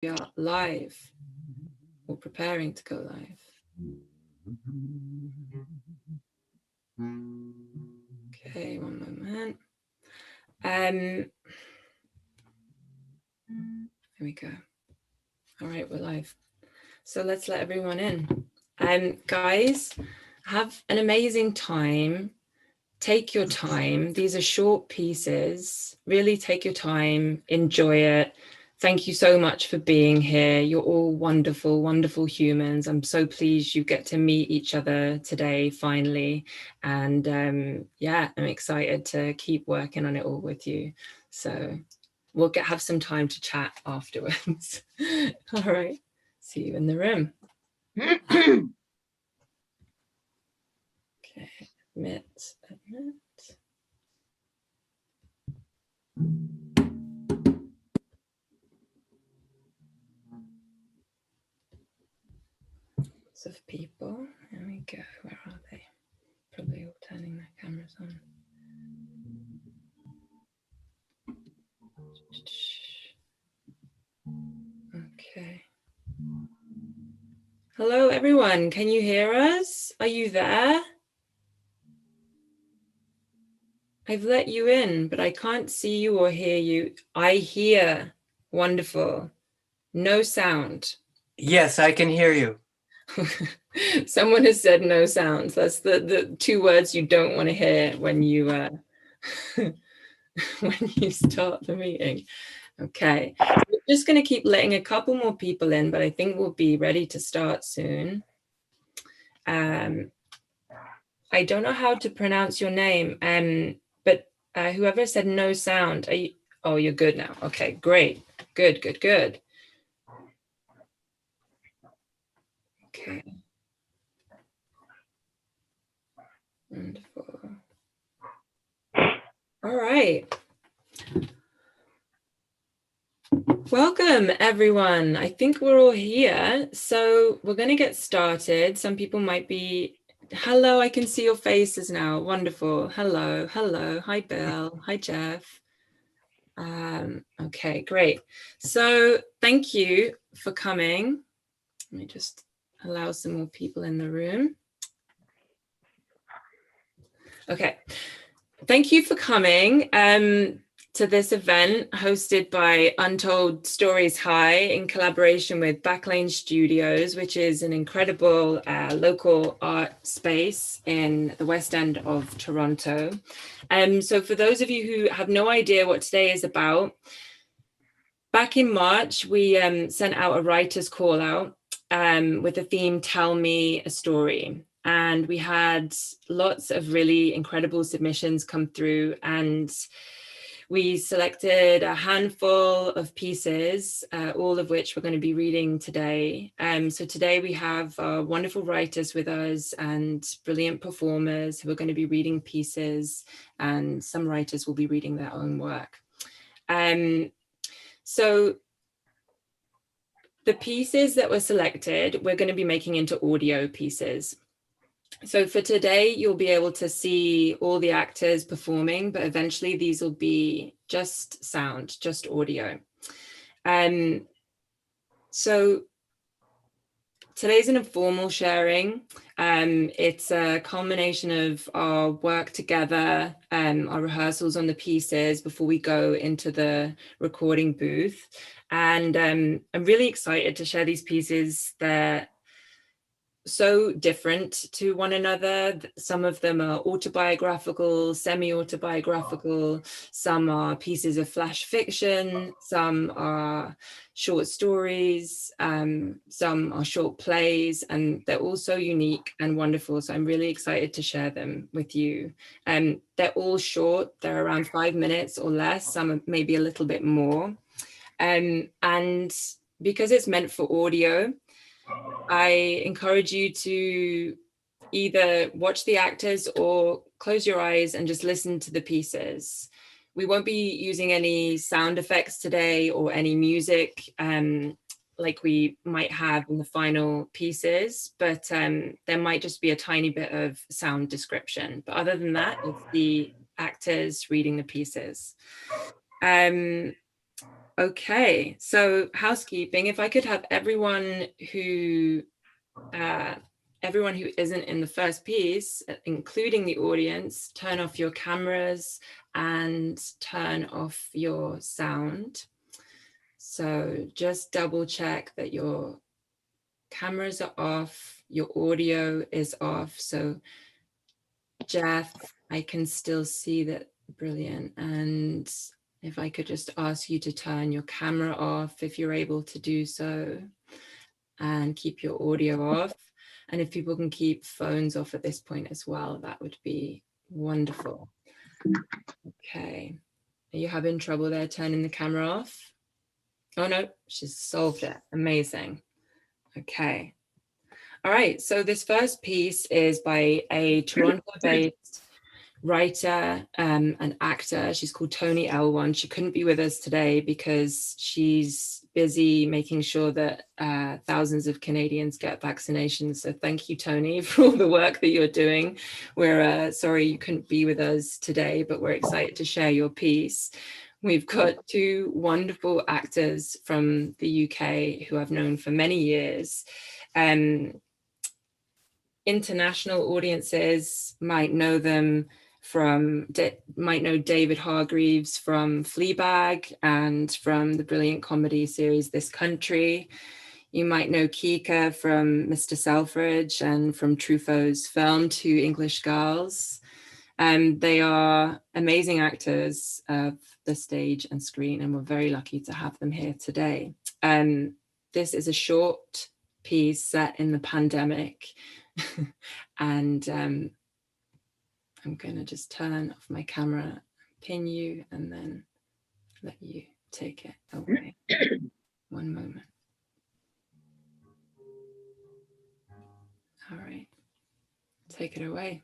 We are live, or preparing to go live. Okay, one moment. Here we go. All right, we're live. So let's let everyone in. Guys, have an amazing time. Take your time. These are short pieces. Really take your time, enjoy it. Thank you so much for being here. You're all wonderful, wonderful humans. I'm so pleased you get to meet each other today, finally. And yeah, I'm excited to keep working on it all with you. So we'll have some time to chat afterwards. All right. See you in the room. Okay. Admit. Of people. There we go. Where are they? Probably all turning their cameras on. Okay. Hello, everyone. Can you hear us? Are you there? I've let you in, but I can't see you or hear you. I hear. Wonderful. No sound. Yes, I can hear you. Someone has said no sounds. That's the two words you don't want to hear when you when you start the meeting. Okay, we're just going to keep letting a couple more people in, but I think we'll be ready to start soon. I don't know how to pronounce your name, but whoever said no sound, are you? Oh, you're good now. Okay, great. Good. Okay. Wonderful. All right. Welcome, everyone. I think we're all here. So we're going to get started. Some people might be... Hello, I can see your faces now. Wonderful. Hello. Hi, Bill. Hi, Jeff. Okay, great. So thank you for coming. Let me just allow some more people in the room. Okay. Thank you for coming to this event hosted by Untold Stories High in collaboration with Backlane Studios, which is an incredible local art space in the West End of Toronto. So for those of you who have no idea what today is about, back in March, we sent out a writer's call out with the theme, Tell Me a Story. And we had lots of really incredible submissions come through, and we selected a handful of pieces, all of which we're going to be reading today. So today we have wonderful writers with us and brilliant performers who are going to be reading pieces, and some writers will be reading their own work. So the pieces that were selected, we're going to be making into audio pieces. So for today, you'll be able to see all the actors performing, but eventually these will be just sound, just audio. So today's an informal sharing. It's a culmination of our work together, our rehearsals on the pieces before we go into the recording booth. And I'm really excited to share these pieces. They're so different to one another. Some of them are autobiographical, semi-autobiographical, some are pieces of flash fiction, some are short stories, some are short plays, and they're all so unique and wonderful. So I'm really excited to share them with you. They're all short, they're around 5 minutes or less, some are maybe a little bit more. And because it's meant for audio, I encourage you to either watch the actors or close your eyes and just listen to the pieces. We won't be using any sound effects today or any music like we might have in the final pieces, but there might just be a tiny bit of sound description. But other than that, it's the actors reading the pieces. Okay, so housekeeping, if I could have everyone who isn't in the first piece, including the audience, turn off your cameras and turn off your sound. So just double check that your cameras are off, your audio is off. So Jeff, I can still see that. Brilliant. And if I could just ask you to turn your camera off if you're able to do so, and keep your audio off. And if people can keep phones off at this point as well, that would be wonderful. Okay. Are you having trouble there turning the camera off? Oh no, she's solved it. Amazing. Okay. All right. So this first piece is by a Toronto-based writer and actor. She's called Toni Elwan. She couldn't be with us today because she's busy making sure that thousands of Canadians get vaccinations. So thank you, Toni, for all the work that you're doing. We're sorry you couldn't be with us today, but we're excited to share your piece. We've got two wonderful actors from the UK who I've known for many years. International audiences might know them might know David Hargreaves from Fleabag and from the brilliant comedy series This Country. You might know Kika from Mr. Selfridge and from Truffaut's film Two English Girls. They are amazing actors of the stage and screen, and we're very lucky to have them here today. This is a short piece set in the pandemic. And I'm going to just turn off my camera, pin you, and then let you take it away. One moment. All right. Take it away.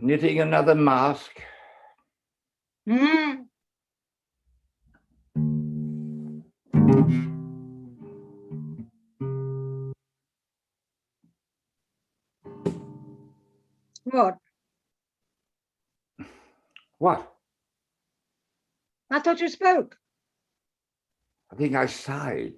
Knitting another mask. What? What? I thought you spoke. I think I sighed.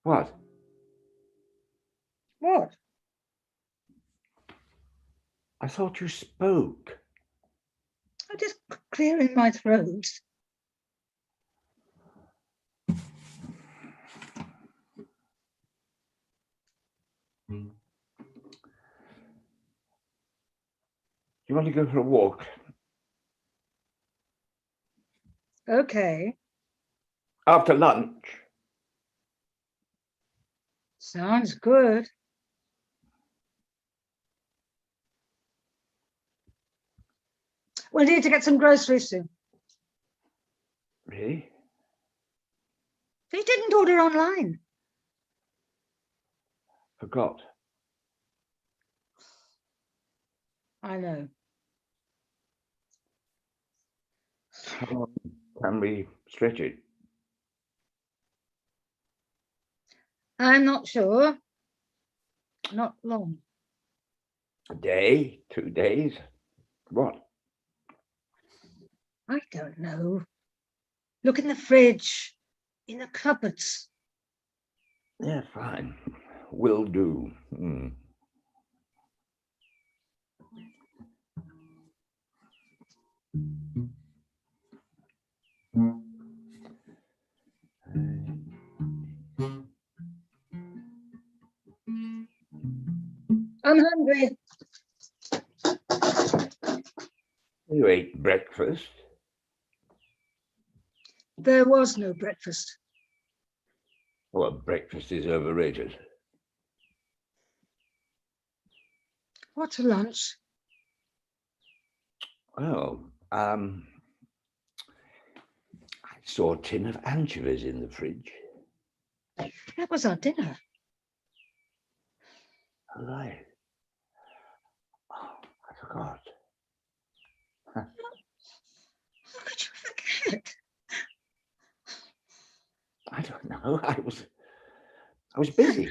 What? What? I thought you spoke. I'm just clearing my throat. You want to go for a walk? Okay. After lunch? Sounds good. We'll need to get some groceries soon. Really? They didn't order online. Forgot. I know. How long can we stretch it? I'm not sure. Not long. A day? 2 days? What? I don't know. Look in the fridge, in the cupboards. Yeah, fine. Will do. I'm hungry. You ate breakfast. There was no breakfast. Well, breakfast is overrated. What's for lunch? Oh, I saw a tin of anchovies in the fridge. That was our dinner. All right. Oh, I forgot. How could you forget? I don't know. I was busy.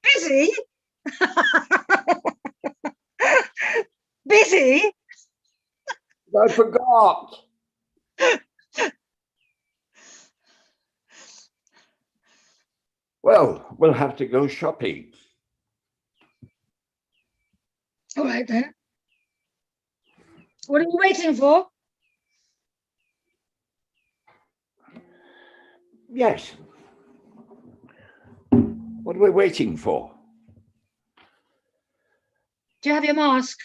Busy? Busy? I forgot. Well, we'll have to go shopping. All right then. What are you waiting for? Yes. What are we waiting for? Do you have your mask?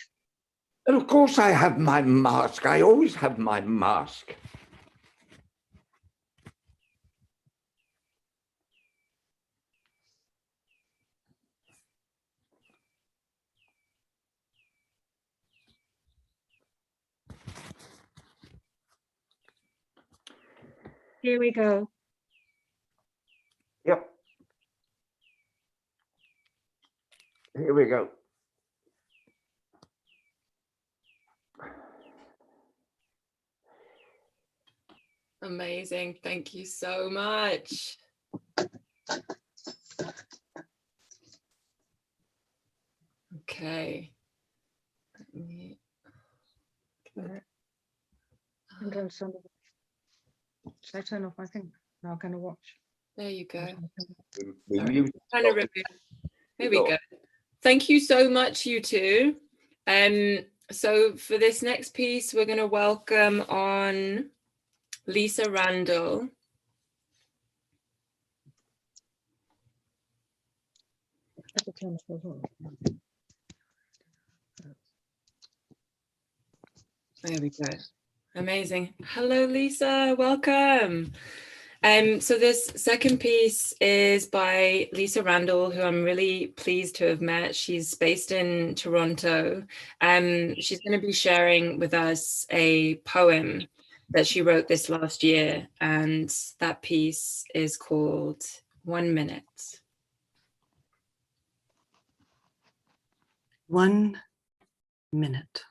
And of course I have my mask. I always have my mask. Here we go. Yep. Here we go. Amazing. Thank you so much. Okay. Let me- I'm going to Should I turn off my thing? No, I'm going to watch. There you go. We Sorry, mute- trying to remove. There we go. Thank you so much, you two. So for this next piece, we're going to welcome on Lisa Randall. There we go. Amazing. Hello, Lisa. Welcome. So this second piece is by Lisa Randall, who I'm really pleased to have met. She's based in Toronto. She's going to be sharing with us a poem that she wrote this last year, and that piece is called 1 Minute. 1 minute.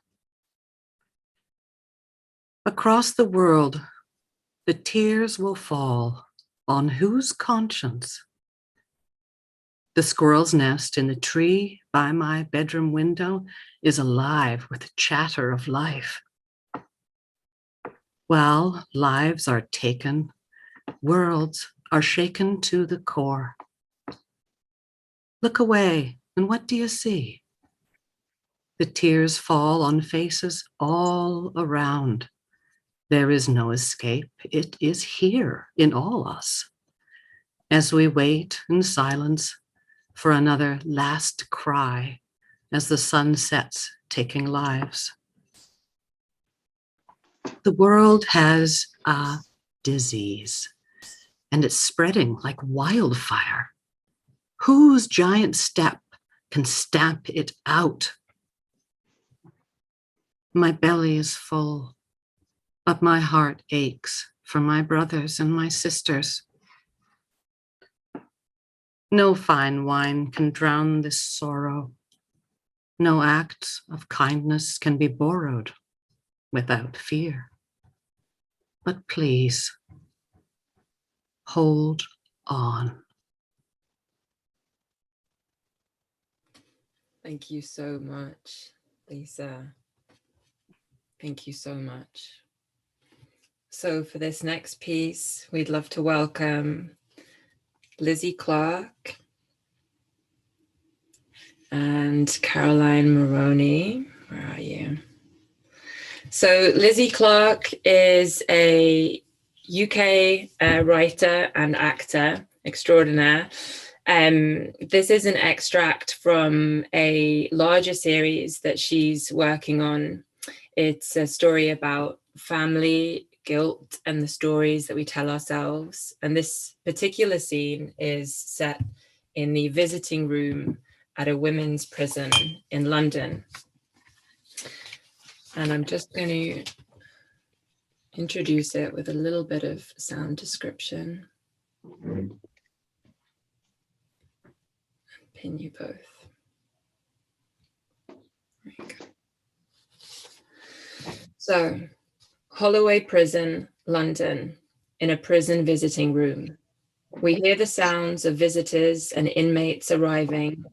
Across the world, the tears will fall on whose conscience? The squirrel's nest in the tree by my bedroom window is alive with the chatter of life. While lives are taken, worlds are shaken to the core. Look away, and what do you see? The tears fall on faces all around. There is no escape. It is here in all us. As we wait in silence for another last cry as the sun sets, taking lives. The world has a disease, and it's spreading like wildfire. Whose giant step can stamp it out? My belly is full, but my heart aches for my brothers and my sisters. No fine wine can drown this sorrow. No acts of kindness can be borrowed without fear. But please, hold on. Thank you so much, Lisa. Thank you so much. So for this next piece, we'd love to welcome Lizzie Clark and Caroline Moroney. Where are you? So Lizzie Clark is a UK writer and actor extraordinaire. This is an extract from a larger series that she's working on. It's a story about family guilt and the stories that we tell ourselves. And this particular scene is set in the visiting room at a women's prison in London. And I'm just going to introduce it with a little bit of sound description. Pin you both. There you go. So, Holloway Prison, London, in a prison visiting room. We hear the sounds of visitors and inmates arriving,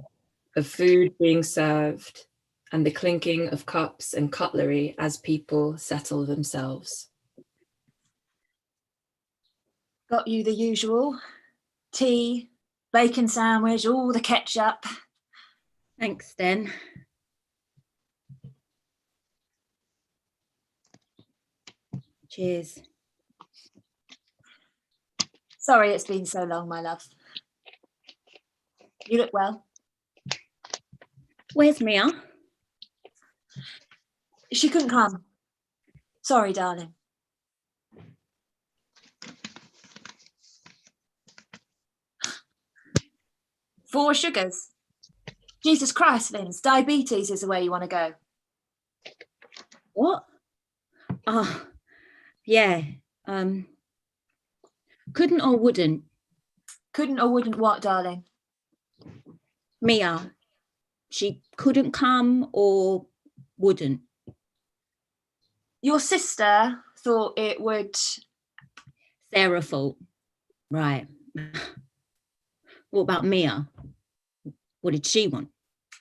of food being served, and the clinking of cups and cutlery as people settle themselves. Got you the usual. Tea, bacon sandwich, all the ketchup. Thanks, Den. Cheers. Sorry it's been so long, my love. You look well. Where's Mia? She couldn't come. Sorry, darling. Four sugars. Jesus Christ, Linz, diabetes is the way you want to go. What? Oh, yeah. Couldn't or wouldn't? Couldn't or wouldn't what, darling? Mia. She couldn't come or wouldn't? Your sister thought it would... Sarah fault. Right. What about Mia? What did she want?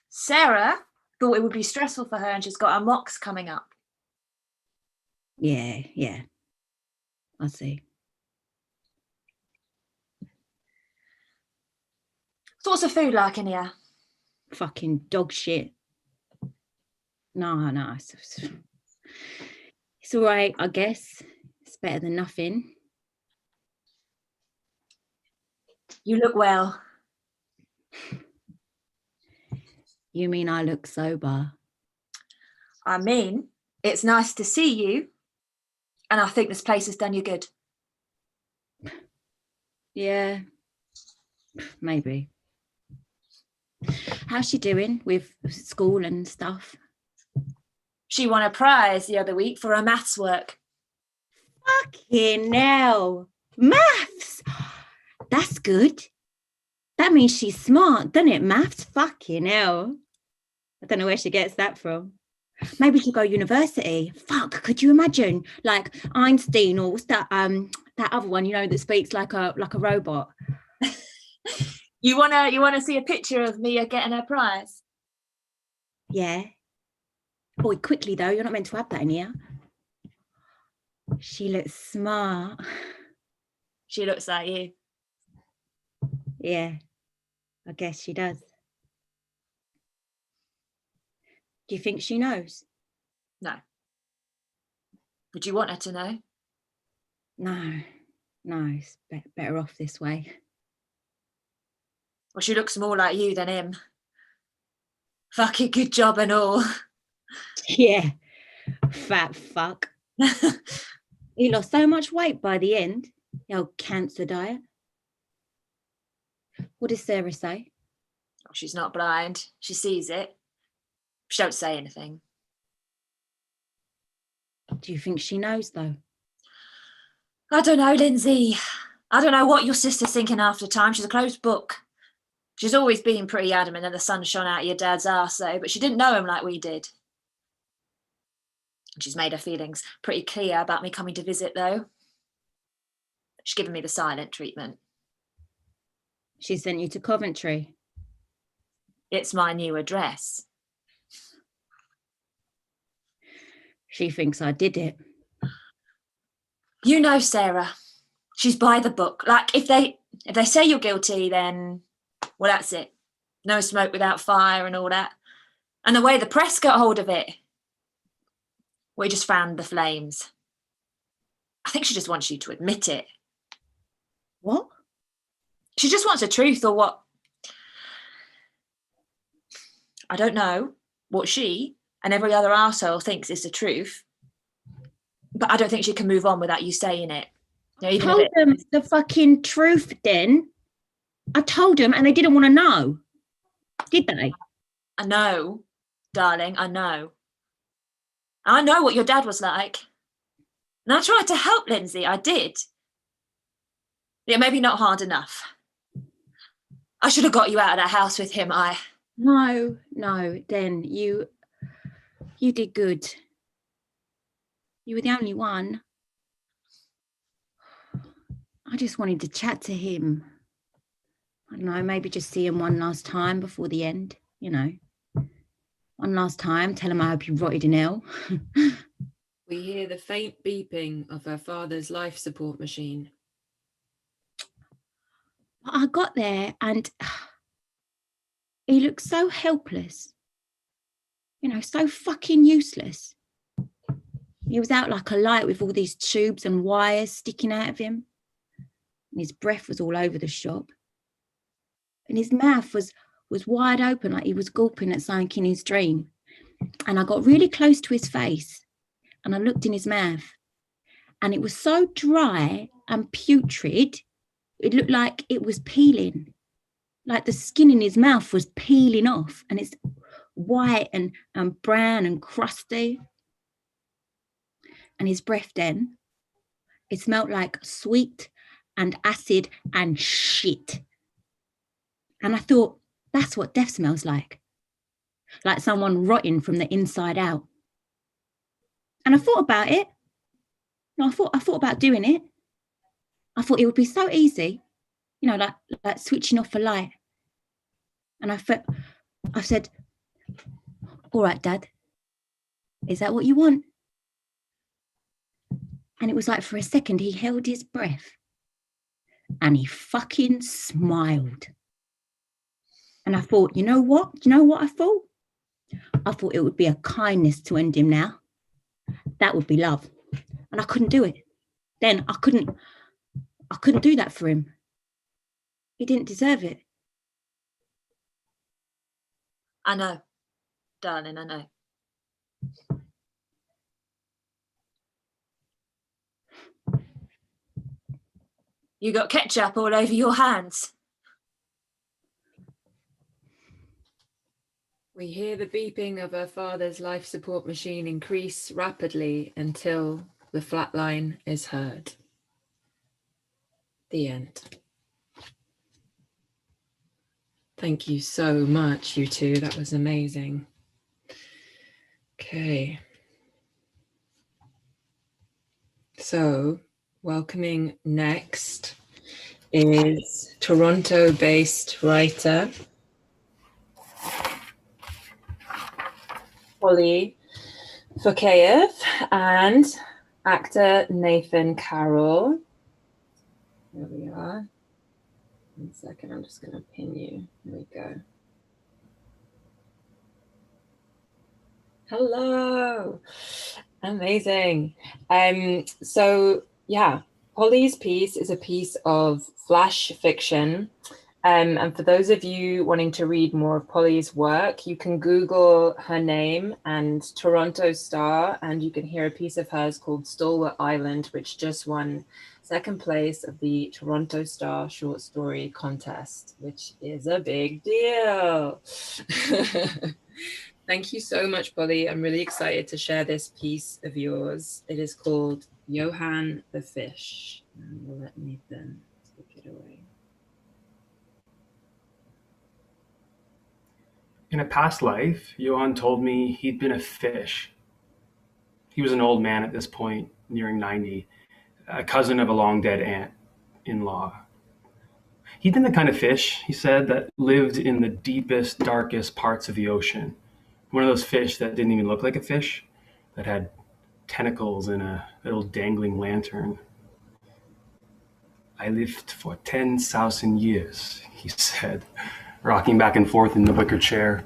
Sarah thought it would be stressful for her and she's got her mocks coming up. Yeah. I see. So what's the food like in here? Fucking dog shit. No. It's all right, I guess. It's better than nothing. You look well. You mean I look sober? I mean, it's nice to see you. And I think this place has done you good. Yeah, maybe. How's she doing with school and stuff? She won a prize the other week for her maths work. Fucking hell. Maths! That's good. That means she's smart, doesn't it? Maths? Fucking hell. I don't know where she gets that from. Maybe she'll go university. Fuck, could you imagine? Like Einstein or what's that other one, you know, that speaks like a robot. You wanna see a picture of Mia getting her prize? Yeah. Boy, quickly though, you're not meant to have that in here. She looks smart. She looks like you. Yeah, I guess she does. Do you think she knows? No. Would you want her to know? No, it's better off this way. Well, she looks more like you than him. Fucking good job and all. Yeah, fat fuck. He lost so much weight by the end. The old cancer diet. What does Sarah say? Oh, she's not blind. She sees it. She don't say anything. Do you think she knows though? I don't know, Lindsay. I don't know what your sister's thinking after time. She's a closed book. She's always been pretty adamant that the sun shone out of your dad's arse, though, but she didn't know him like we did. She's made her feelings pretty clear about me coming to visit, though. She's given me the silent treatment. She sent you to Coventry. It's my new address. She thinks I did it. You know, Sarah, she's by the book. Like, if they say you're guilty, then, well, that's it. No smoke without fire and all that. And the way the press got hold of it, we just fanned the flames. I think she just wants you to admit it. What? She just wants the truth, or what? I don't know what she and every other arsehole thinks is the truth. But I don't think she can move on without you saying it. You know, even if Told it- them the fucking truth then. I told them and they didn't want to know. Did they? I know, darling, I know. I know what your dad was like. And I tried to help Lindsay, I did. Yeah, maybe not hard enough. I should have got you out of that house with him, No, then you did good. You were the only one. I just wanted to chat to him. I don't know, maybe just see him one last time before the end, you know. One last time, tell him I hope you rotted in hell. We hear the faint beeping of her father's life support machine. I got there and he looked so helpless, you know, so fucking useless. He was out like a light with all these tubes and wires sticking out of him. And his breath was all over the shop. And his mouth was wide open, like he was gulping at something in his dream. And I got really close to his face and I looked in his mouth and it was so dry and putrid, it looked like it was peeling, like the skin in his mouth was peeling off and it's white and brown and crusty. And his breath then, it smelled like sweet and acid and shit. And I thought, that's what death smells like someone rotting from the inside out. And I thought about it. No, I thought about doing it. I thought it would be so easy, you know, like switching off a light. And I said, all right, Dad, is that what you want? And it was like for a second, he held his breath and he fucking smiled. And I thought, you know what? Do you know what I thought? I thought it would be a kindness to end him now. That would be love. And I couldn't do it. Then I couldn't do that for him. He didn't deserve it. I know, darling, I know. You got ketchup all over your hands. We hear the beeping of her father's life support machine increase rapidly until the flat line is heard. The end. Thank you so much, you two. That was amazing. Okay. So, welcoming next is Toronto-based writer Polly Fokayev and actor Nathan Carroll. There we are. 1 second, I'm just going to pin you. There we go. Hello. Amazing. So yeah, Polly's piece is a piece of flash fiction. And for those of you wanting to read more of Polly's work, you can Google her name and Toronto Star, and you can hear a piece of hers called Stalwart Island, which just won second place of the Toronto Star Short Story Contest, which is a big deal. Thank you so much, Polly. I'm really excited to share this piece of yours. It is called Johann the Fish. And we'll let Nathan take it away. In a past life, Johann told me he'd been a fish. He was an old man at this point, nearing 90, a cousin of a long-dead aunt-in-law. He'd been the kind of fish, he said, that lived in the deepest, darkest parts of the ocean. One of those fish that didn't even look like a fish, that had tentacles and a little dangling lantern. I lived for 10,000 years, he said, rocking back and forth in the wicker chair,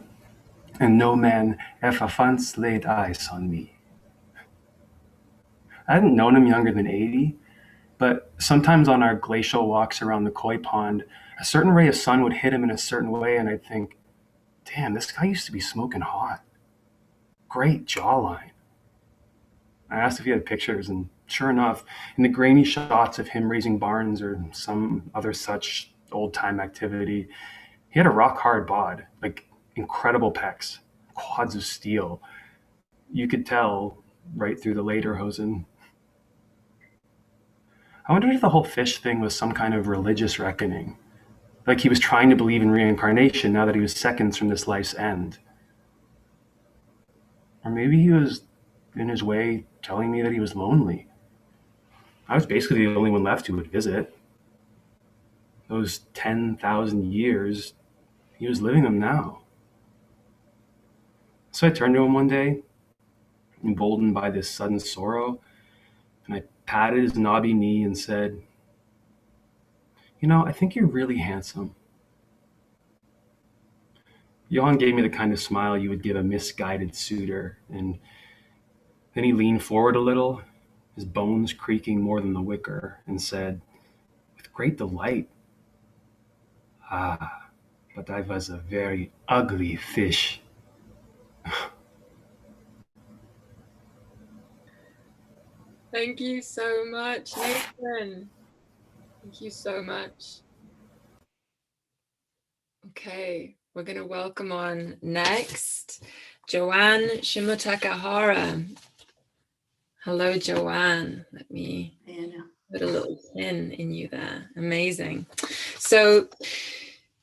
and no man ever once laid eyes on me. I hadn't known him younger than 80, but sometimes on our glacial walks around the koi pond, a certain ray of sun would hit him in a certain way, and I'd think, damn, this guy used to be smoking hot. Great jawline. I asked if he had pictures, and sure enough, in the grainy shots of him raising barns or some other such old-time activity, he had a rock-hard bod, like incredible pecs, quads of steel. You could tell right through the lederhosen. I wondered if the whole fish thing was some kind of religious reckoning, like he was trying to believe in reincarnation now that he was seconds from this life's end. Or maybe he was, in his way, telling me that he was lonely. I was basically the only one left who would visit. Those 10,000 years, he was living them now. So I turned to him one day, emboldened by this sudden sorrow, and I patted his knobby knee and said, "You know, I think you're really handsome." Johan gave me the kind of smile you would give a misguided suitor, and then he leaned forward a little, his bones creaking more than the wicker, and said, with great delight, "Ah, but I was a very ugly fish." Thank you so much, Nathan. Thank you so much. Okay, we're going to welcome on next Joanne Shimotakahara. Hello, Joanne. Let me put a little pin in you there. Amazing. So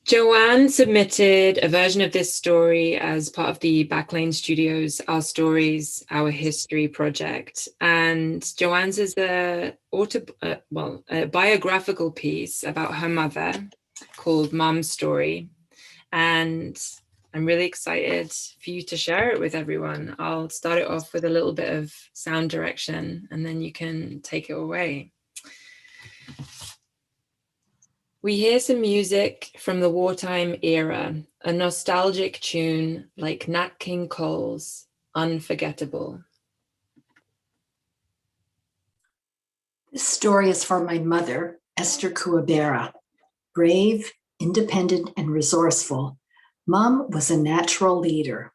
Joanne submitted a version of this story as part of the Backlane Studios Our Stories, Our History project. And Joanne's is a biographical piece about her mother called Mom's Story. And I'm really excited for you to share it with everyone. I'll start it off with a little bit of sound direction, and then you can take it away. We hear some music from the wartime era, a nostalgic tune like Nat King Cole's Unforgettable. This story is for my mother, Esther Kuwabera. Brave, independent, and resourceful, Mom was a natural leader.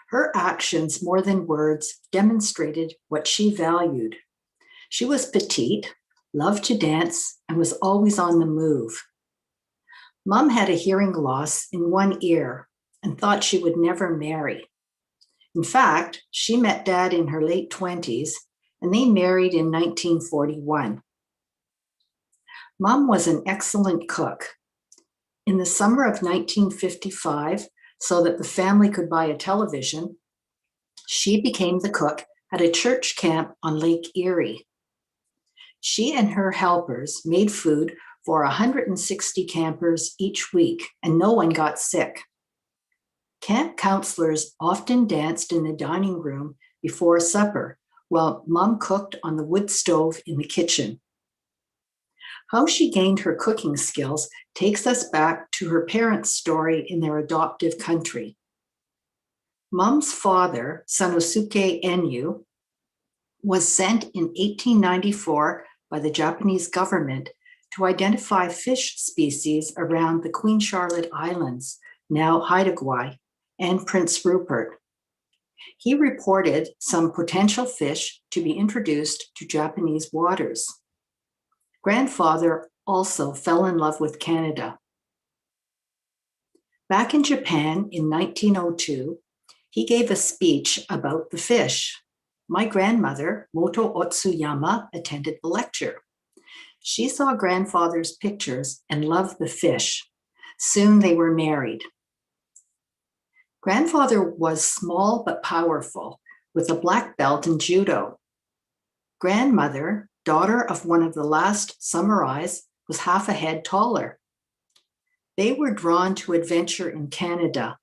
Her actions, more than words, demonstrated what she valued. She was petite, loved to dance, and was always on the move. Mom had a hearing loss in one ear and thought she would never marry. In fact, she met Dad in her late 20s, and they married in 1941. Mom was an excellent cook. In the summer of 1955, so that the family could buy a television, she became the cook at a church camp on Lake Erie. She and her helpers made food for 160 campers each week, and no one got sick. Camp counselors often danced in the dining room before supper, while Mom cooked on the wood stove in the kitchen. How she gained her cooking skills takes us back to her parents' story in their adoptive country. Mom's father, Sanosuke Enyu, was sent in 1894 by the Japanese government to identify fish species around the Queen Charlotte Islands, now Haida Gwaii, and Prince Rupert. He reported some potential fish to be introduced to Japanese waters. Grandfather also fell in love with Canada. Back in Japan in 1902, he gave a speech about the fish. My grandmother, Moto Otsuyama, attended the lecture. She saw grandfather's pictures and loved the fish. Soon they were married. Grandfather was small but powerful, with a black belt in judo. Grandmother, daughter of one of the last samurais, was half a head taller. They were drawn to adventure in Canada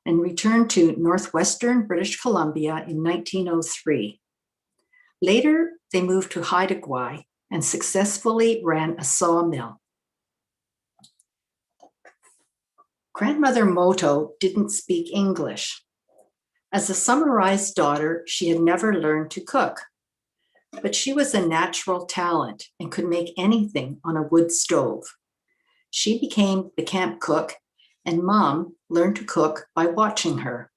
and returned to northwestern British Columbia in 1903. Later, they moved to Haida Gwaii and successfully ran a sawmill. Grandmother Moto didn't speak English. As a samurai's daughter, she had never learned to cook, but she was a natural talent and could make anything on a wood stove. She became the camp cook, and Mom learned to cook by watching her.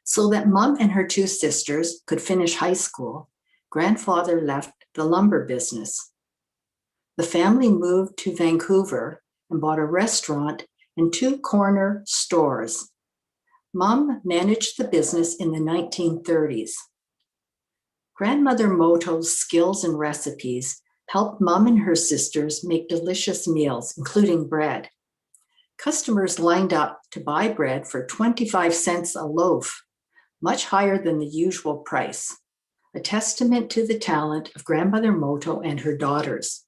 So that Mom and her two sisters could finish high school, Grandfather left the lumber business. The family moved to Vancouver and bought a restaurant and two corner stores. Mom managed the business in the 1930s. Grandmother Moto's skills and recipes helped Mom and her sisters make delicious meals, including bread. Customers lined up to buy bread for 25 cents a loaf, much higher than the usual price, a testament to the talent of Grandmother Moto and her daughters.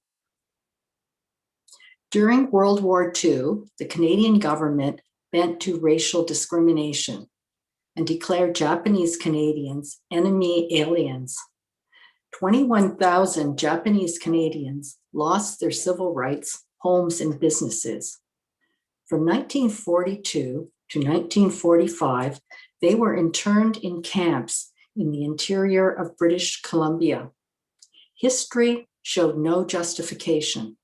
During World War II, the Canadian government bent to racial discrimination and declared Japanese Canadians enemy aliens. 21,000 Japanese Canadians lost their civil rights, homes, and businesses. From 1942 to 1945, they were interned in camps in the interior of British Columbia. History showed no justification.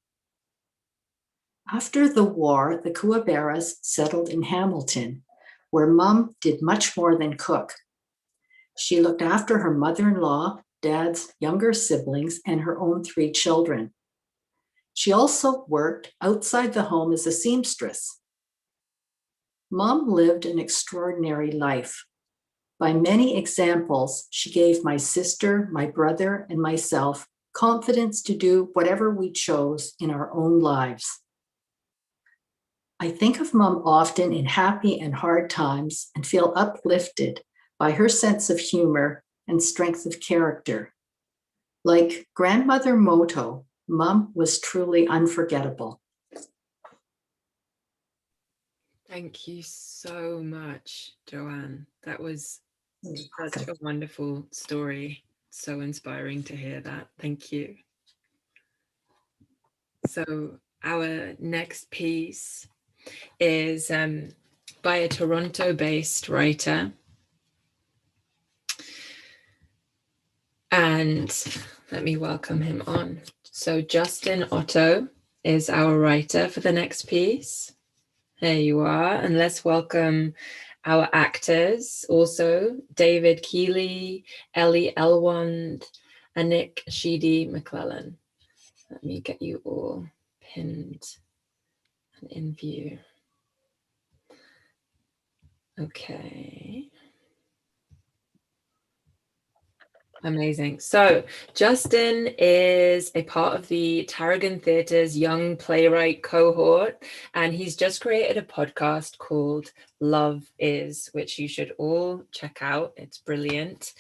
After the war, the Kuwaberas settled in Hamilton, where Mom did much more than cook. She looked after her mother-in-law, Dad's younger siblings, and her own 3 children. She also worked outside the home as a seamstress. Mom lived an extraordinary life. By many examples, she gave my sister, my brother, and myself confidence to do whatever we chose in our own lives. I think of Mom often in happy and hard times and feel uplifted by her sense of humor and strength of character. Like Grandmother Moto, Mom was truly unforgettable. Thank you so much, Joanne. That was such a wonderful story. So inspiring to hear that. Thank you. So our next piece is by a Toronto-based writer. And let me welcome him on. So Justin Otto is our writer for the next piece. There you are. And let's welcome our actors also, David Keeley, Ellie Elwand, and Nick Sheedy McClellan. Let me get you all pinned and in view. Okay. Amazing. So Justin is a part of the Tarragon Theatre's Young Playwright cohort, and he's just created a podcast called Love Is, which you should all check out. It's brilliant.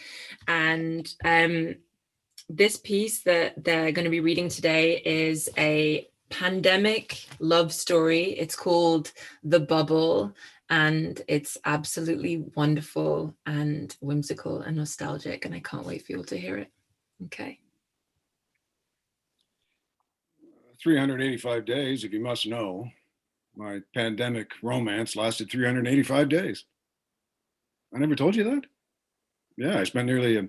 And this piece that they're going to be reading today is a pandemic love story. It's called The Bubble. And it's absolutely wonderful and whimsical and nostalgic. And I can't wait for you all to hear it. Okay. 385 days, if you must know. My pandemic romance lasted 385 days. I never told you that? Yeah, I spent nearly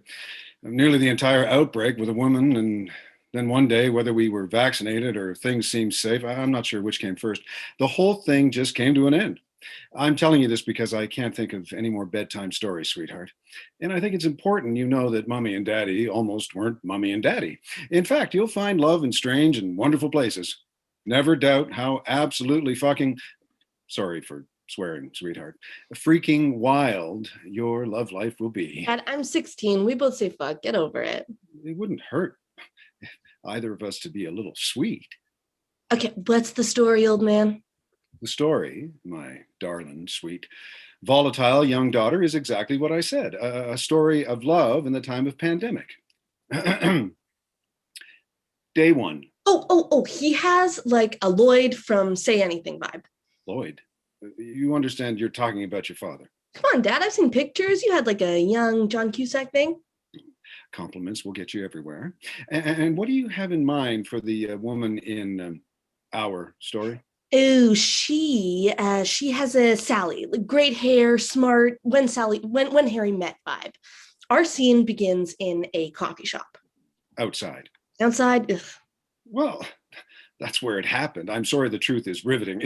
the entire outbreak with a woman, and then one day, whether we were vaccinated or things seemed safe, I'm not sure which came first, the whole thing just came to an end. I'm telling you this because I can't think of any more bedtime stories, sweetheart. And I think it's important you know that Mommy and Daddy almost weren't Mommy and Daddy. In fact, you'll find love in strange and wonderful places. Never doubt how absolutely fucking, sorry for swearing, sweetheart, freaking wild your love life will be. Dad, I'm 16. We both say fuck. Get over it. It wouldn't hurt either of us to be a little sweet. Okay, what's the story, old man? The story, my darling, sweet, volatile young daughter, is exactly what I said. A story of love in the time of pandemic. Day one. Oh, he has like a Lloyd from Say Anything vibe. Lloyd, you understand you're talking about your father. Come on, Dad, I've seen pictures. You had like a young John Cusack thing. Compliments will get you everywhere. And what do you have in mind for the woman in our story? Oh, she has a Sally, like great hair, smart, when Harry met vibe. Our scene begins in a coffee shop. Outside. Outside, ugh. Well, That's where it happened. I'm sorry, the truth isn't riveting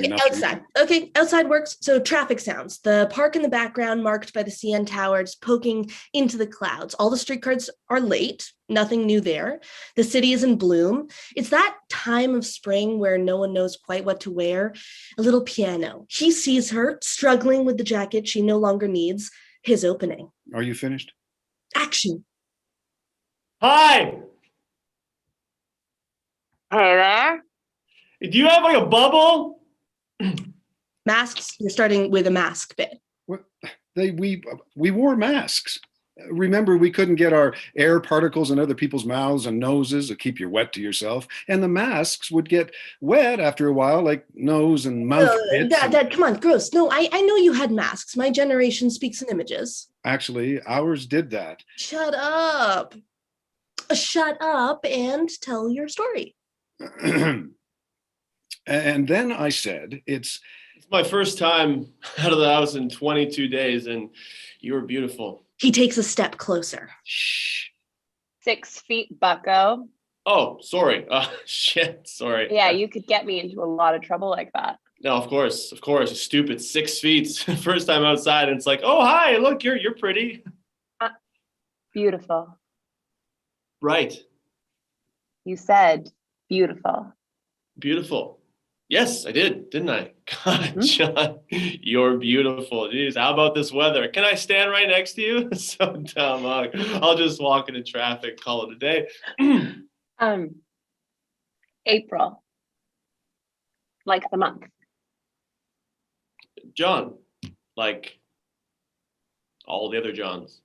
enough. for you. Outside. Okay, outside works. So traffic sounds. The park in the background marked by the CN towers poking into the clouds. All the streetcars are late. Nothing new there. The city is in bloom. It's that time of spring where no one knows quite what to wear. A little piano. He sees her struggling with the jacket she no longer needs. His opening. Are you finished? Action. Hi. Hey there. Do you have like a bubble? Masks. You're starting with a mask bit. What? We wore masks. Remember, we couldn't get our air particles in other people's mouths and noses to keep you wet to yourself. And the masks would get wet after a while, like nose and mouth bits. Dad, come on, gross. No, I know you had masks. My generation speaks in images. Actually, ours did that. Shut up. Shut up and tell your story. And then I said, It's my first time out of the house in 22 days, and you were beautiful. He takes a step closer. shh. 6 feet, bucko. Oh, sorry. Shit, sorry. Yeah, you could get me into a lot of trouble like that. No, of course. Stupid. 6 feet. First time outside, and it's like, oh, hi, look, you're pretty. Beautiful. Right. You said beautiful. Beautiful. Yes, I did, didn't I? God, John, you're beautiful. Jeez, how about this weather? Can I stand right next to you? So dumb. I'll just walk into traffic, call it a day. April. Like the month. John, like all the other Johns.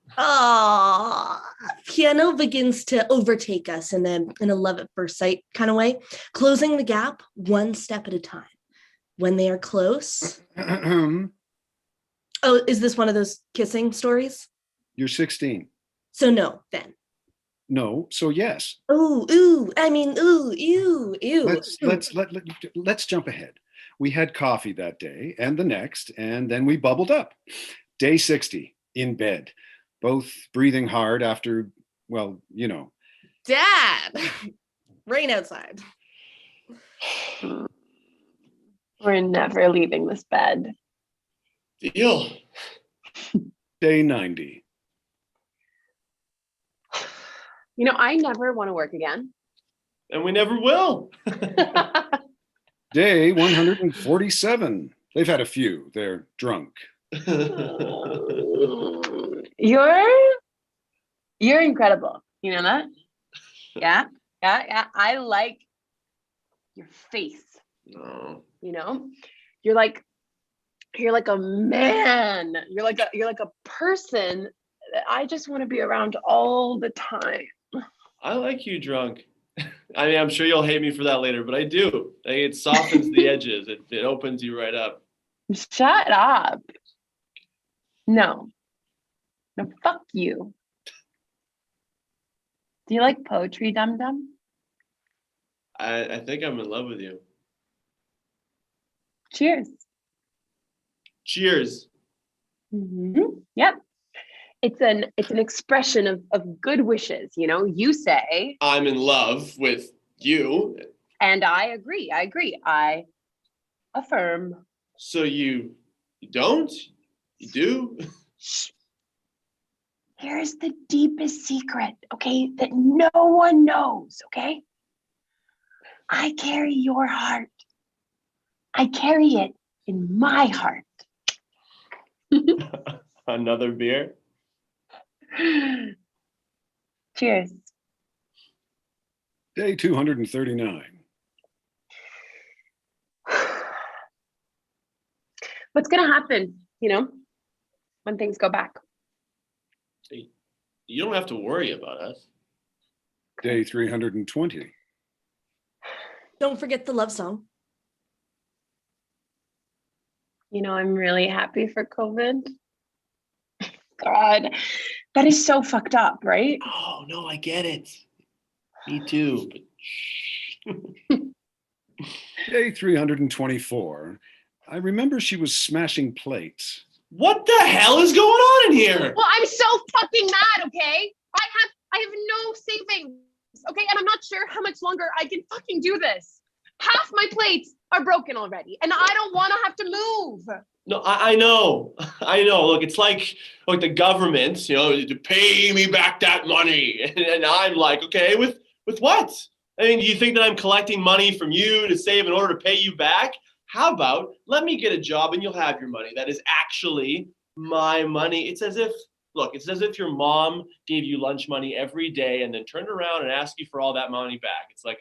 Piano begins to overtake us in a love at first sight kind of way, closing the gap one step at a time. When they are close. Oh, is this one of those kissing stories? You're 16. So no, then. No, so yes. Ooh, ooh, I mean, ooh, ew, ew. Let's jump ahead. We had coffee that day and the next, and then we bubbled up. Day 60, in bed, both breathing hard after, well, you know. Dad, rain outside. We're never leaving this bed. Deal. Day 90. You know, I never want to work again. And we never will. Day 147. They've had a few. They're drunk. You're incredible. You know that? Yeah. I like your face. No. You know, you're like a man. You're like a person that I just want to be around all the time. I like you drunk. I mean, I'm sure you'll hate me for that later, but I do. Like, it softens the edges. It opens you right up. Shut up. No, fuck you. Do you like poetry, Dum Dum? I think I'm in love with you. Cheers. Cheers. Yep. It's an expression of good wishes. You know, you say I'm in love with you. And I agree. I affirm. So you don't? You do? Shh. Here's the deepest secret, okay, that no one knows, okay? I carry your heart. I carry it in my heart. Another beer? Cheers. Day 239. What's going to happen, you know, when things go back? You don't have to worry about us. Day 320. Don't forget the love song. You know, I'm really happy for COVID. God, that is so fucked up, right? Oh, no, I get it. Me too. But Day 324. I remember she was smashing plates. What the hell is going on in here? Well, I'm so fucking mad, okay? I have no savings, okay? And I'm not sure how much longer I can fucking do this. Half my plates are broken already, and I don't want to have to move. No, I know. I know. Look, it's like the government, to pay me back that money. And I'm like, okay, with what? I mean, do you think that I'm collecting money from you to save in order to pay you back? How about let me get a job and you'll have your money. That is actually my money. It's as if your mom gave you lunch money every day and then turned around and asked you for all that money back. It's like,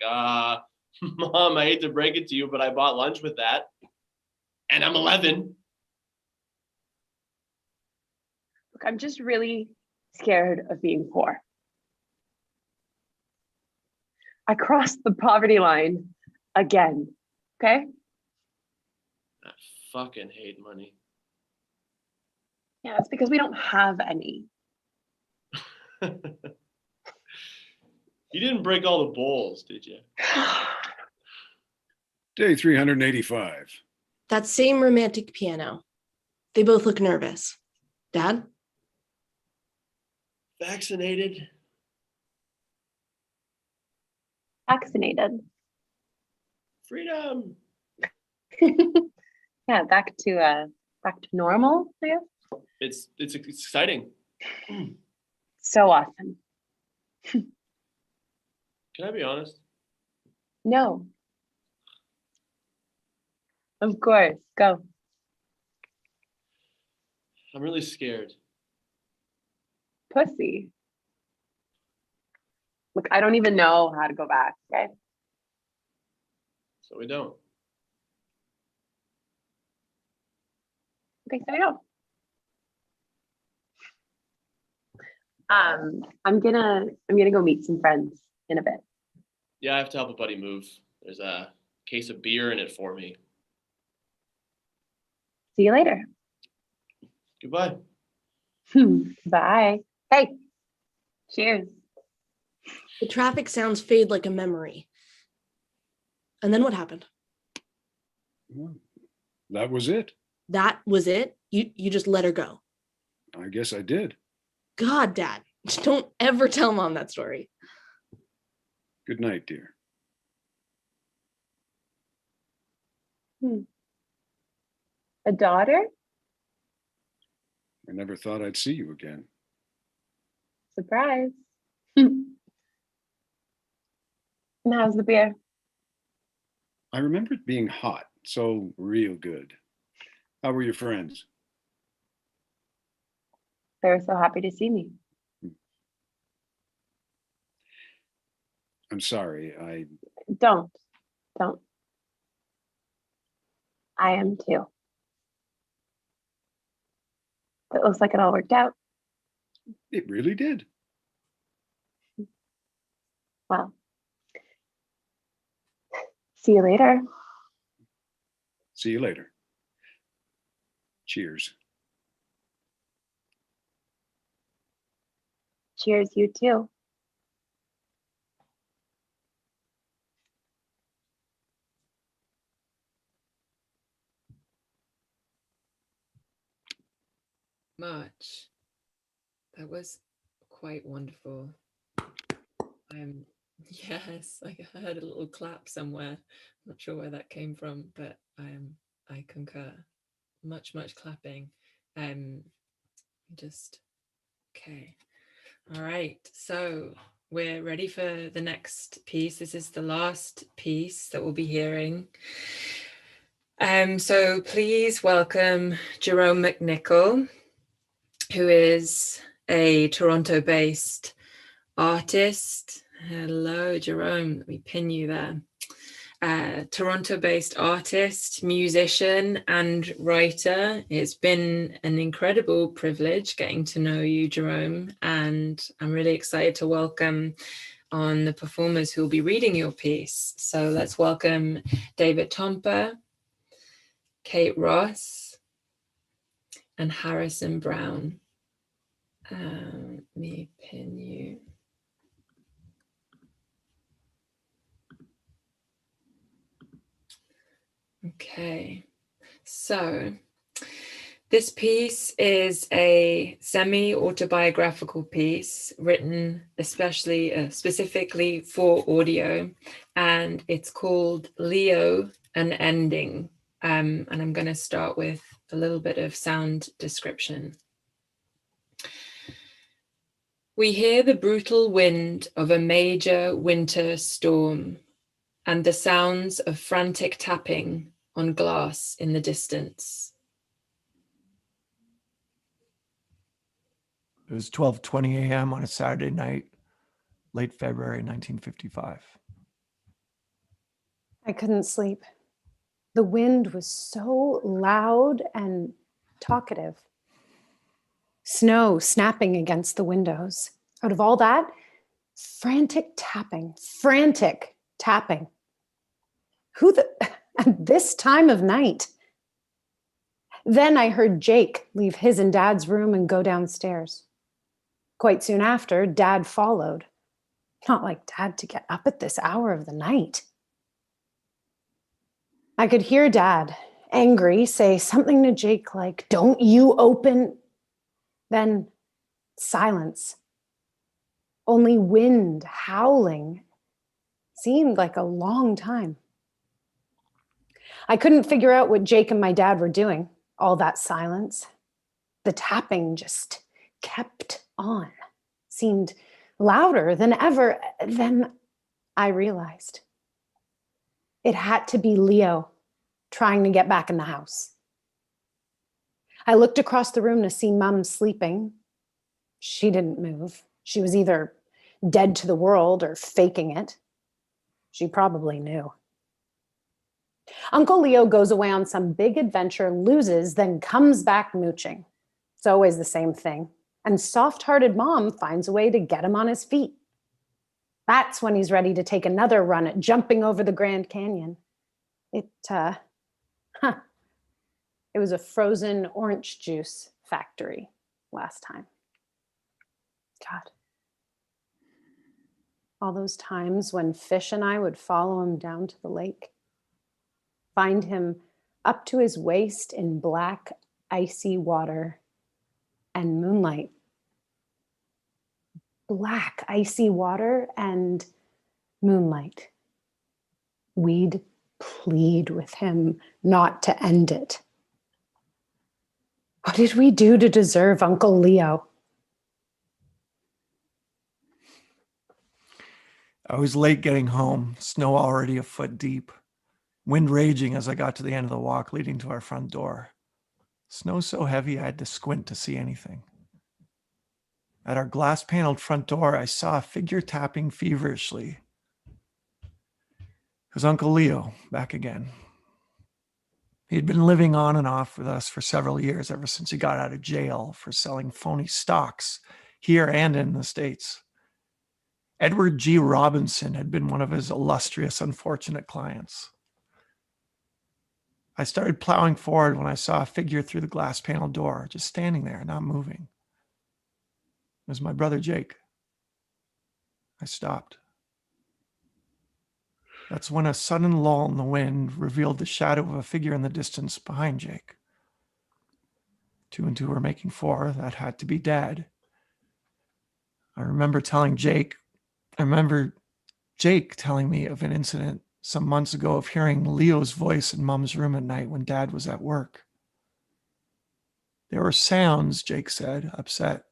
Mom, I hate to break it to you, but I bought lunch with that. And I'm 11. Look, I'm just really scared of being poor. I crossed the poverty line again, okay? I fucking hate money. Yeah, it's because we don't have any. You didn't break all the bowls, did you? Day 385. That same romantic piano. They both look nervous. Dad? Vaccinated? Vaccinated. Freedom. Yeah, back to normal, I guess. It's exciting. So awesome. Can I be honest? No. Of course, go. I'm really scared. Pussy. Look, I don't even know how to go back, okay? So we don't. Okay, so we don't. I'm gonna go meet some friends in a bit. Yeah, I have to help a buddy move. There's a case of beer in it for me. See you later. Goodbye. Bye. Hey, cheers. The traffic sounds fade like a memory. And then what happened? Well, that was it. That was it? You just let her go. I guess I did. God, Dad, don't ever tell Mom that story. Good night, dear. A daughter? I never thought I'd see you again. Surprise. And how's the beer? I remember it being hot, so real good. How were your friends? They were so happy to see me. I'm sorry, Don't. I am too. It looks like it all worked out. It really did. Well, see you later. See you later. Cheers. Cheers, you too. Much. That was quite wonderful. Yes, I heard a little clap somewhere. Not sure where that came from, but I concur. Much clapping. Okay. All right. So we're ready for the next piece. This is the last piece that we'll be hearing. So please welcome Jerome McNichol, who is a Toronto-based artist. Hello, Jerome. Let me pin you there. Toronto-based artist, musician, and writer. It's been an incredible privilege getting to know you, Jerome, and I'm really excited to welcome on the performers who will be reading your piece. So let's welcome David Tomper, Kate Ross, and Harrison Brown. Let me pin you. Okay, so This piece is a semi-autobiographical piece written specifically for audio, and it's called Leo, an Ending. And I'm going to start with a little bit of sound description. We hear the brutal wind of a major winter storm and the sounds of frantic tapping on glass in the distance. It was 12:20 a.m. on a Saturday night, late February 1955. I couldn't sleep. The wind was so loud and talkative. Snow snapping against the windows. Out of all that, frantic tapping. Who at this time of night? Then I heard Jake leave his and Dad's room and go downstairs. Quite soon after, Dad followed. Not like Dad to get up at this hour of the night. I could hear Dad, angry, say something to Jake like, "Don't you open." Then silence. Only wind howling. Seemed like a long time. I couldn't figure out what Jake and my dad were doing. All that silence. The tapping just kept on. Seemed louder than ever. Then I realized it had to be Leo trying to get back in the house. I looked across the room to see Mum sleeping. She didn't move. She was either dead to the world or faking it. She probably knew. Uncle Leo goes away on some big adventure, loses, then comes back mooching. It's always the same thing. And soft-hearted Mom finds a way to get him on his feet. That's when he's ready to take another run at jumping over the Grand Canyon. It was a frozen orange juice factory last time. God. All those times when Fish and I would follow him down to the lake, find him up to his waist in black, icy water and moonlight. Black, icy water and moonlight. We'd plead with him not to end it. What did we do to deserve Uncle Leo? I was late getting home, snow already a foot deep, wind raging as I got to the end of the walk leading to our front door. Snow so heavy I had to squint to see anything. At our glass-paneled front door, I saw a figure tapping feverishly. It was Uncle Leo, back again. He had been living on and off with us for several years, ever since he got out of jail for selling phony stocks here and in the States. Edward G. Robinson had been one of his illustrious, unfortunate clients. I started plowing forward when I saw a figure through the glass panel door, just standing there, not moving. It was my brother Jake. I stopped. That's when a sudden lull in the wind revealed the shadow of a figure in the distance behind Jake. 2 and 2 were making 4. That had to be Dad. I remember Jake telling me of an incident some months ago of hearing Leo's voice in Mom's room at night when Dad was at work. There were sounds, Jake said, upset.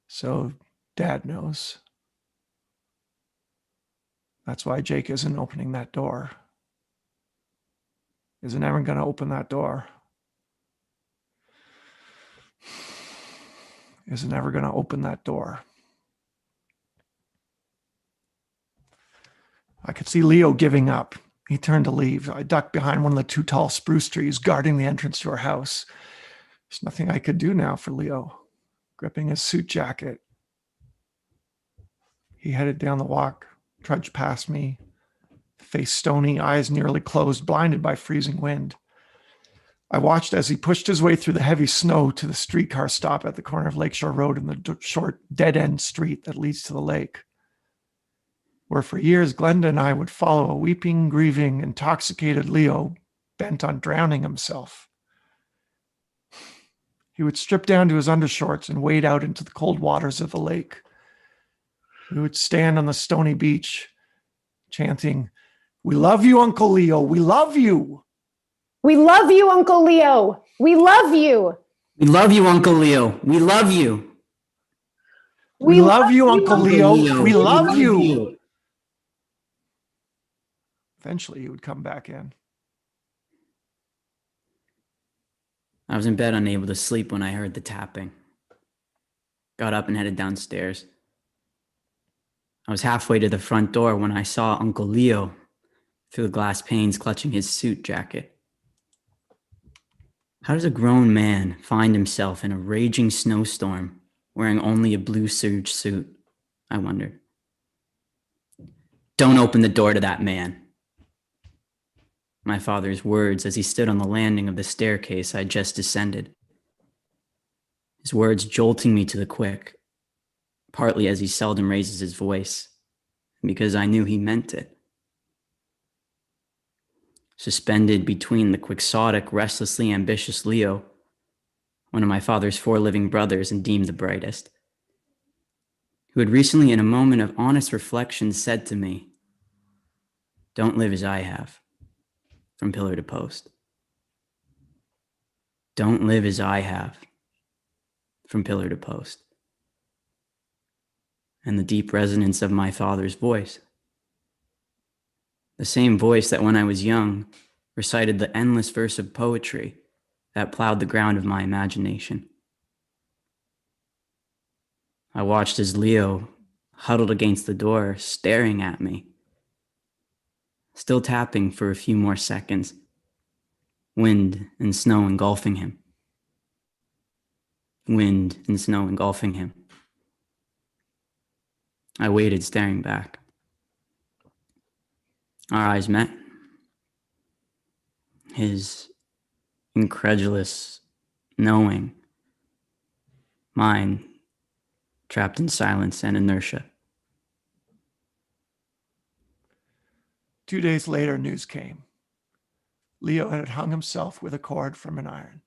So Dad knows. That's why Jake isn't opening that door. Isn't ever going to open that door. Isn't ever going to open that door. I could see Leo giving up. He turned to leave. I ducked behind one of the 2 tall spruce trees guarding the entrance to our house. There's nothing I could do now for Leo. Gripping his suit jacket, he headed down the walk, trudged past me, face stony, eyes nearly closed, blinded by freezing wind. I watched as he pushed his way through the heavy snow to the streetcar stop at the corner of Lakeshore Road and the short dead-end street that leads to the lake, where for years Glenda and I would follow a weeping, grieving, intoxicated Leo bent on drowning himself. He would strip down to his undershorts and wade out into the cold waters of the lake. We would stand on the stony beach chanting, "We love you, Uncle Leo. We love you." We love you, Uncle Leo. We love you. We love you, Uncle Leo. We love you. We love you, Uncle Leo. We love you. you. Eventually, he would come back in. I was in bed, unable to sleep when I heard the tapping. Got up and headed downstairs. I was halfway to the front door when I saw Uncle Leo through the glass panes clutching his suit jacket. How does a grown man find himself in a raging snowstorm wearing only a blue serge suit? I wondered. Don't open the door to that man. My father's words as he stood on the landing of the staircase I had just descended. His words jolting me to the quick, partly as he seldom raises his voice, because I knew he meant it. Suspended between the quixotic, restlessly ambitious Leo, one of my father's 4 living brothers and deemed the brightest, who had recently, in a moment of honest reflection, said to me, "Don't live as I have, from pillar to post. Don't live as I have, from pillar to post." And the deep resonance of my father's voice, the same voice that when I was young recited the endless verse of poetry that plowed the ground of my imagination. I watched as Leo huddled against the door, staring at me, still tapping for a few more seconds, wind and snow engulfing him. Wind and snow engulfing him. I waited, staring back. Our eyes met. His incredulous knowing, mine trapped in silence and inertia. 2 days later, news came. Leo had hung himself with a cord from an iron.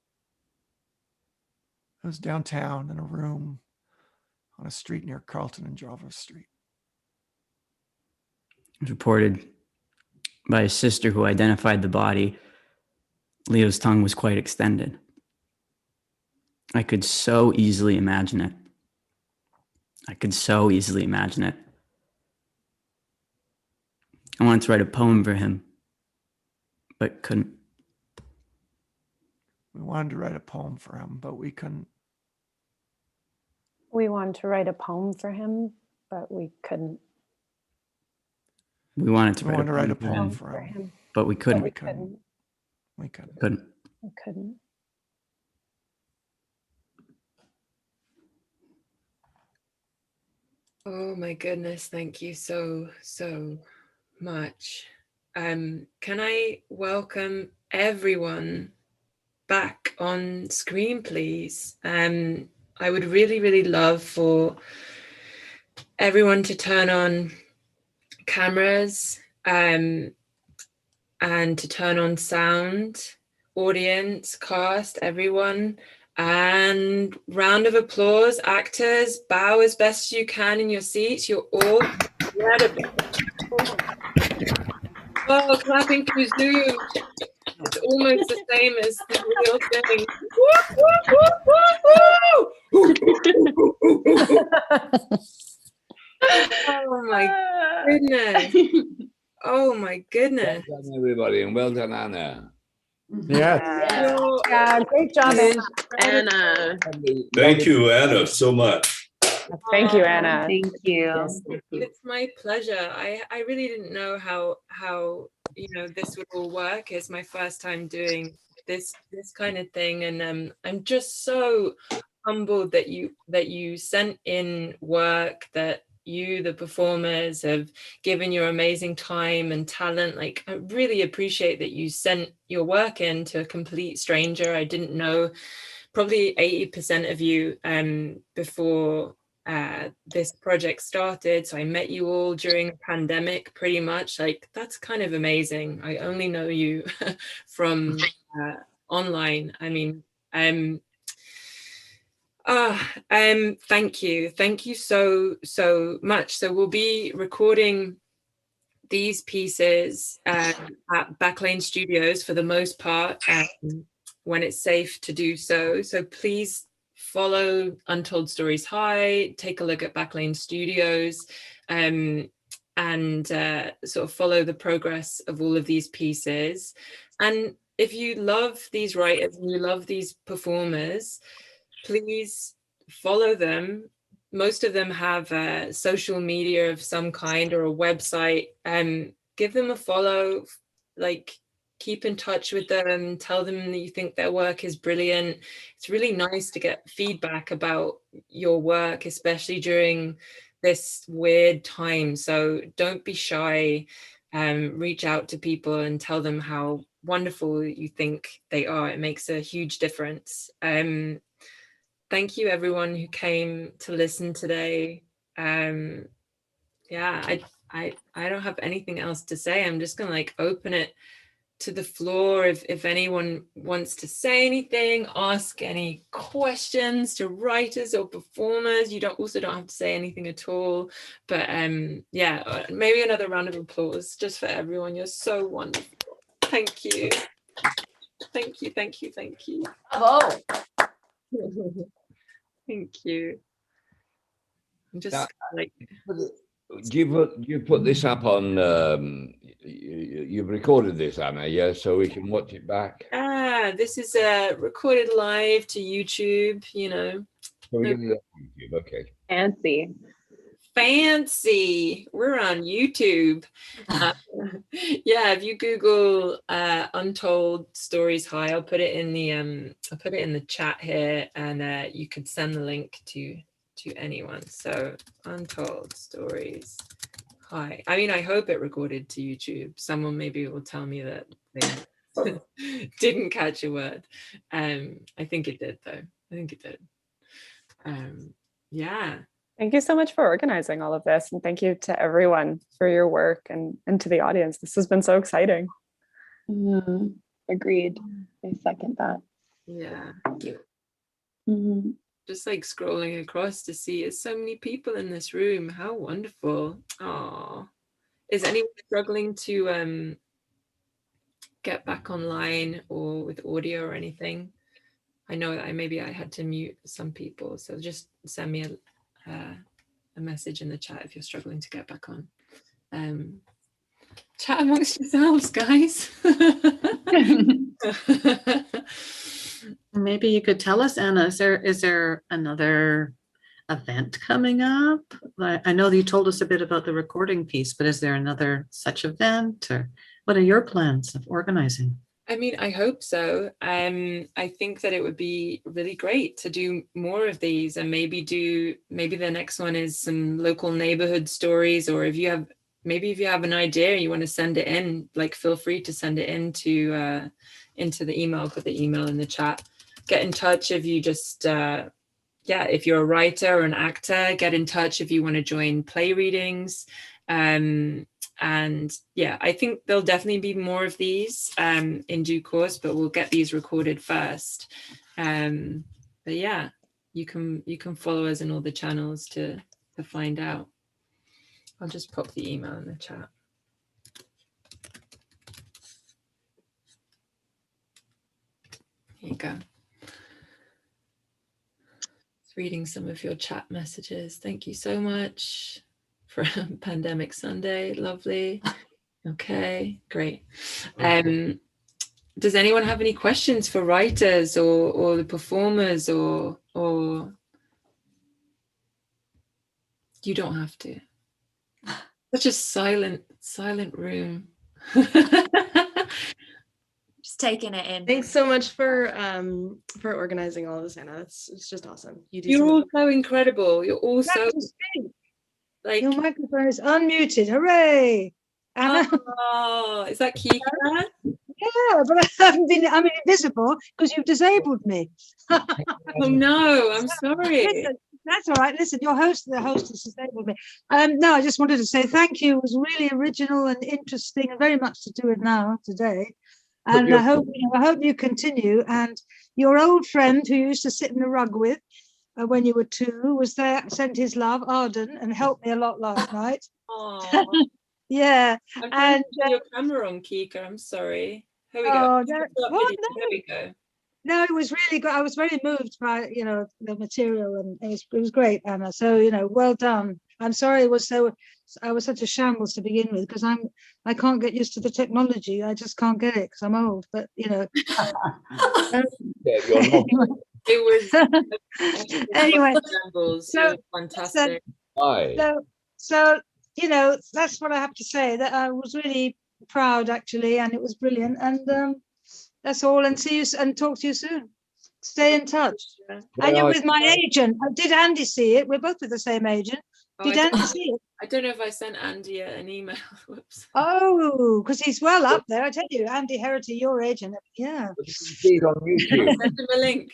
It was downtown in a room on a street near Carlton and Jarvis Street. It was reported by his sister, who identified the body. Leo's tongue was quite extended. I could so easily imagine it. I could so easily imagine it. I wanted to write a poem for him, but couldn't. We wanted to write a poem for him, but we couldn't. We wanted to write a poem for him, but we couldn't. We wanted to We wanted to write a for poem him, for him, but we couldn't. We couldn't. We couldn't. Couldn't. We couldn't. Oh my goodness, thank you so much. Can I welcome everyone back on screen, please? I would really love for everyone to turn on cameras and to turn on sound, audience, cast, everyone. And round of applause, actors, bow as best you can in your seats. You're all incredible. Oh, clapping through Zoom. It's almost the same as the real thing. Oh my goodness. Oh my goodness. Well done, everybody, and well done, Anna. Yeah, great job, Anna. Thank you, Anna, so much. Thank you, Anna. Thank you. It's my pleasure. I really didn't know how this would all work. It's my first time doing this kind of thing, and I'm just so humbled that you sent in work, that you, the performers, have given your amazing time and talent. Like, I really appreciate that you sent your work in to a complete stranger. I didn't know probably 80% of you before this project started. So I met you all during the pandemic, pretty much. Like, that's kind of amazing. I only know you from online. I mean, Thank you so much. So we'll be recording these pieces at Backlane Studios for the most part, when it's safe to do so. So please follow Untold Stories High, take a look at Backlane Studios, and sort of follow the progress of all of these pieces. And if you love these writers and you love these performers, please follow them. Most of them have social media of some kind or a website. Give them a follow, like keep in touch with them, tell them that you think their work is brilliant. It's really nice to get feedback about your work, especially during this weird time. So don't be shy. Reach out to people and tell them how wonderful you think they are. It makes a huge difference. Thank you everyone who came to listen today. Yeah, I don't have anything else to say. I'm just gonna like open it to the floor if anyone wants to say anything, ask any questions to writers or performers. You also don't have to say anything at all, but yeah, maybe another round of applause just for everyone. You're so wonderful. Thank you. Thank you. Bravo. Thank you. I'm just like, Do you put this up on? You've recorded this, Anna, yeah, so we can watch it back. This is recorded live to YouTube. You know. So we're gonna do that on YouTube, okay. Fancy. We're on YouTube. Yeah, if you Google Untold Stories High, I'll put it in the chat here, and you could send the link to anyone. So Untold Stories High. I mean, I hope it recorded to YouTube. Someone maybe will tell me that they didn't catch a word. I think it did though. I think it did. Yeah. Thank you so much for organizing all of this. And thank you to everyone for your work and to the audience. This has been so exciting. Agreed. I second that. Yeah. Thank you. Just like scrolling across to see there's so many people in this room. How wonderful. Oh, is anyone struggling to get back online or with audio or anything? I know that maybe I had to mute some people, so just send me a message in the chat if you're struggling to get back on. Chat amongst yourselves, guys. Maybe you could tell us, Anna, is there another event coming up? I know that you told us a bit about the recording piece, but is there another such event, or what are your plans of organizing? I mean, I hope so. I think that it would be really great to do more of these, and maybe the next one is some local neighborhood stories, or if you have an idea, you want to send it in, like feel free to send it into the email. I'll put the email in the chat. Get in touch if you just, if you're a writer or an actor, get in touch if you want to join play readings. And yeah, I think there'll definitely be more of these in due course, but we'll get these recorded first. But yeah, you can follow us in all the channels to find out. I'll just pop the email in the chat. Here you go. Just reading some of your chat messages. Thank you so much. For Pandemic Sunday, lovely. Okay, great. Does anyone have any questions for writers or the performers, or you don't have to? Such a silent room. Just taking it in. Thanks so much for organizing all of this, Anna. It's just awesome. You're all so incredible. You're all so. Like, your microphone is unmuted. Hooray! Anna. Oh, is that Kika? Yeah, but I'm invisible because you've disabled me. Oh no, I'm sorry. Listen, that's all right. Listen, the hostess disabled me. No, I just wanted to say thank you. It was really original and interesting, and very much to do it now today. And I hope you continue. And your old friend who you used to sit in the rug with, when you were 2, was there, sent his love, Arden, and helped me a lot last night. Oh, Yeah, I'm and trying to your camera on, Kika. I'm sorry. Here we go. oh, Stop what? video. There we go. No, it was really good. I was very moved by, you know, the material, and it was great, Anna. So, you know, well done. I'm sorry I was such a shambles to begin with, because I can't get used to the technology. I just can't get it because I'm old. But you know, It was anyway. shambles. So, It was fantastic. So you know, that's what I have to say. That I was really proud actually, and it was brilliant. And that's all. And see you and talk to you soon. Stay in touch. And you're with my agent. Did Andy see it? We're both with the same agent. Did Andy see it? I don't know if I sent Andy an email. Whoops. Oh, because he's well up there. I tell you, Andy Herity, your agent. Yeah. He's on YouTube. Send him a link.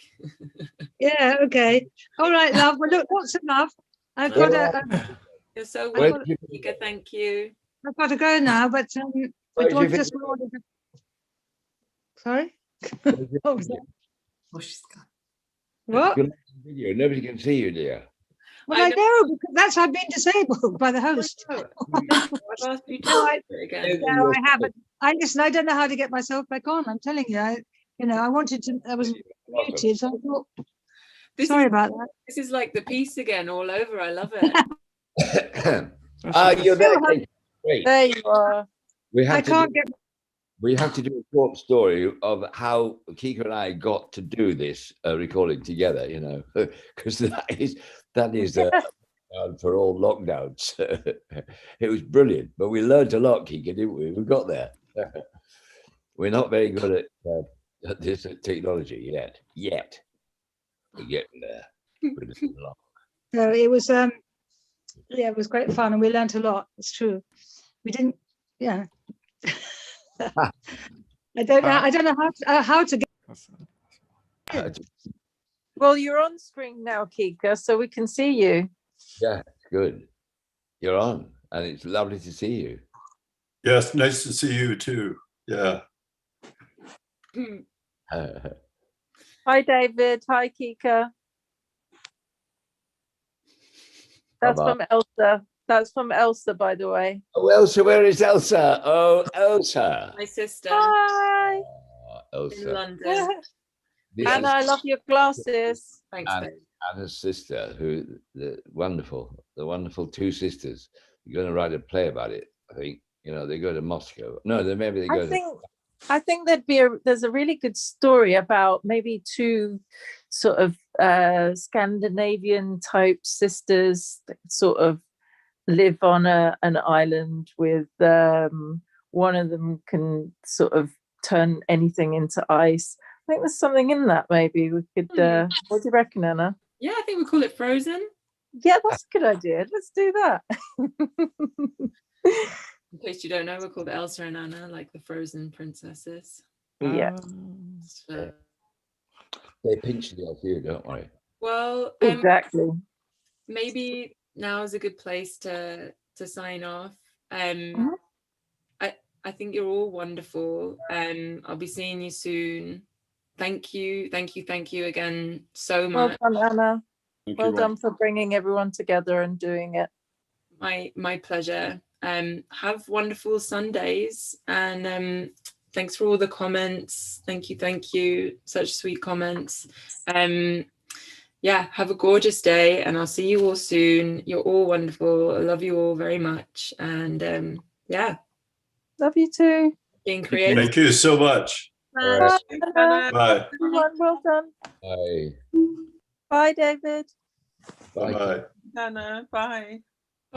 Yeah. Okay. All right, love. Well, look, that's enough. I've got to. You're so Where welcome, did Kika. Thank you. I've got to go now. But Where I did want you just. Sorry. Oh, she's gone. what? You're on video. Nobody can see you, dear. Well, I know because I've been disabled by the host. I've asked you to No, I, do it again. no, I haven't. Listen. I don't know how to get myself back on. I'm telling you. I wanted to. I was muted, so I thought. Sorry about that. This is like the piece again, all over. I love it. You're there. Kate. Great. There you are. We have I to can't do, get. we have to do a short story of how Kika and I got to do this recording together. You know, because that is for all lockdowns. It was brilliant, but we learned a lot, Kika, didn't we? We got there. We're not very good at this technology yet. We're getting there. So it was yeah, it was great fun, and we learned a lot. It's true. We didn't. Yeah. I don't know how to get. Well, you're on screen now, Kika, so we can see you. Yeah, it's good. You're on, and it's lovely to see you. Yes, nice to see you too. Yeah. Hi, David. Hi, Kika. That's Bye-bye. from Elsa. That's from Elsa, by the way. Oh, Elsa, where is Elsa? Oh, Elsa. My sister Hi. Oh, in Elsa. London. This Anna, I is love your glasses. Thanks, Anna, babe. Anna's sister, the wonderful 2 sisters. You're going to write a play about it, I think. You know, they go to Moscow. No, maybe they go I think there's a really good story about maybe 2 sort of Scandinavian type sisters that sort of live on an island with one of them can sort of turn anything into ice. I think there's something in that. Maybe we could. What do you reckon, Anna? Yeah, I think we call it Frozen. Yeah, that's a good idea. Let's do that. In case you don't know, we're called Elsa and Anna, like the Frozen princesses. Yeah. So, They pinch it off you, don't worry. well, Exactly. maybe now is a good place to sign off. I think you're all wonderful. I'll be seeing you soon. Thank you again so much. Well done, Anna. Thank Well you, done for bringing everyone together and doing it. My pleasure. Have wonderful Sundays, and thanks for all the comments. Thank you. Such sweet comments. Yeah, have a gorgeous day, and I'll see you all soon. You're all wonderful. I love you all very much, and yeah, Love you too. being creative. Thank you so much. Bye, Anna. Bye. Everyone, well done. Bye. Bye, David. Bye. Anna, bye.